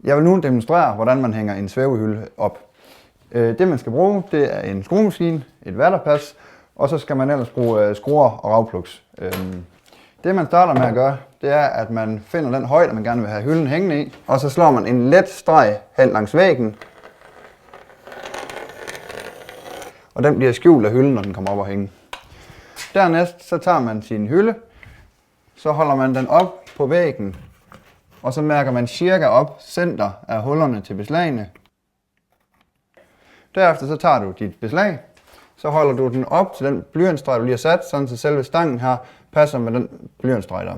Jeg vil nu demonstrere, hvordan man hænger en svævehylde op. Det man skal bruge, det er en skruemaskine, et vatterpas, og så skal man ellers bruge skruer og ragplugs. Det man starter med at gøre, det er, at man finder den højde, man gerne vil have hylden hængende i, og så slår man en let streg hen langs væggen, og den bliver skjult af hylden, når den kommer op og hænge. Dernæst så tager man sin hylde, så holder man den op på væggen, og så mærker man cirka op center af hullerne til beslagene. Derefter så tager du dit beslag, så holder du den op til den blyantstreg, du lige har sat, sådan så selve stangen her passer med den blyantstreg der.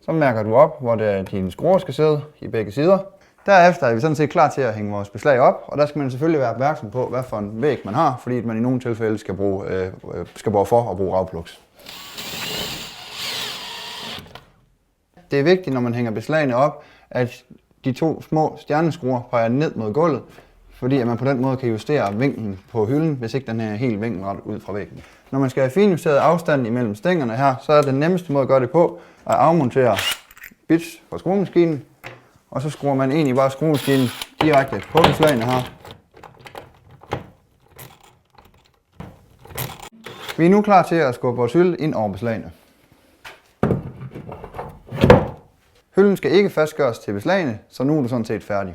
Så mærker du op, hvor dine skruer skal sidde i begge sider. Derefter er vi sådan set klar til at hænge vores beslag op, og der skal man selvfølgelig være opmærksom på, hvad for en væg man har, fordi man i nogle tilfælde skal borge for at bruge ragplugs. Det er vigtigt, når man hænger beslagene op, at de to små stjerneskruer peger ned mod gulvet, fordi at man på den måde kan justere vinklen på hylden, hvis ikke den er helt vinkelret ud fra væggen. Når man skal have finjusteret afstanden imellem stængerne her, så er den nemmeste måde at gøre det på at afmontere bits fra skruemaskinen, og så skruer man egentlig bare skruemaskinen direkte på beslagene her. Vi er nu klar til at skubbe vores hylde ind over beslagene. Hylden skal ikke fastgøres til beslagene, så nu er du sådan set færdig.